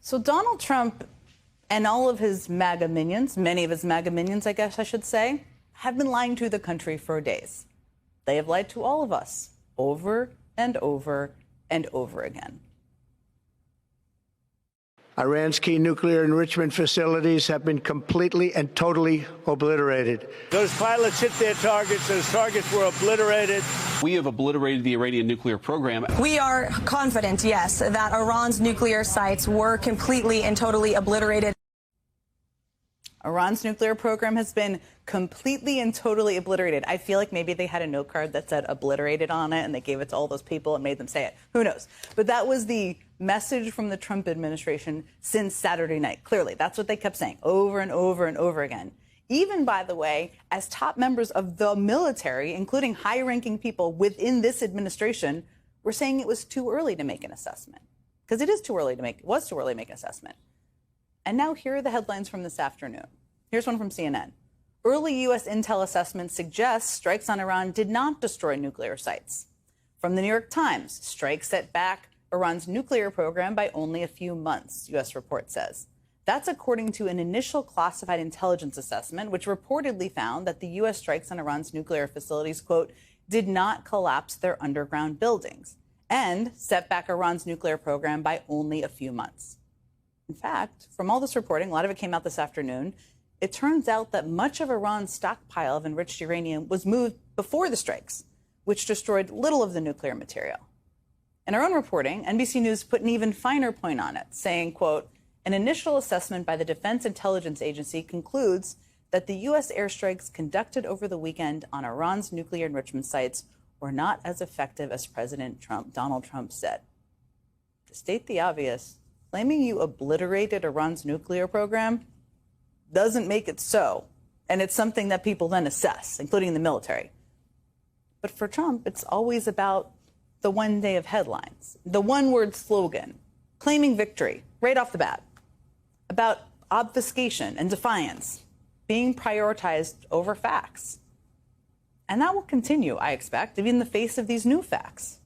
So Donald Trump and all of his MAGA minions, many of his MAGA minions, I guess I should say, have been lying to the country for days. They have lied to all of us over and over and over again. Iran's key nuclear enrichment facilities have been completely and totally obliterated. Those pilots hit their targets. Those targets were obliterated. We have obliterated the Iranian nuclear program. We are confident, yes, that Iran's nuclear sites were completely and totally obliterated. Iran's nuclear program has been completely and totally obliterated. I feel like maybe they had a note card that said obliterated on it and they gave it to all those people and made them say it. Who knows? But that was the message from the Trump administration since Saturday night. Clearly, that's what they kept saying over and over and over again. Even, by the way, as top members of the military, including high-ranking people within this administration, were saying it was too early to make an assessment. Because it was too early to make an assessment. And now here are the headlines from this afternoon. Here's one from CNN. Early U.S. intel assessments suggest strikes on Iran did not destroy nuclear sites. From the New York Times, strikes set back Iran's nuclear program by only a few months, U.S. report says. That's according to an initial classified intelligence assessment, which reportedly found that the U.S. strikes on Iran's nuclear facilities, quote, did not collapse their underground buildings and set back Iran's nuclear program by only a few months. In fact, from all this reporting, a lot of it came out this afternoon, it turns out that much of Iran's stockpile of enriched uranium was moved before the strikes, which destroyed little of the nuclear material. In our own reporting, NBC News put an even finer point on it, saying, quote, an initial assessment by the Defense Intelligence Agency concludes that the U.S. airstrikes conducted over the weekend on Iran's nuclear enrichment sites were not as effective as Donald Trump said. To state the obvious, claiming you obliterated Iran's nuclear program doesn't make it so. And it's something that people then assess, including the military. But for Trump, it's always about the one day of headlines, the one-word slogan, claiming victory right off the bat, about obfuscation and defiance being prioritized over facts. And that will continue, I expect, even in the face of these new facts.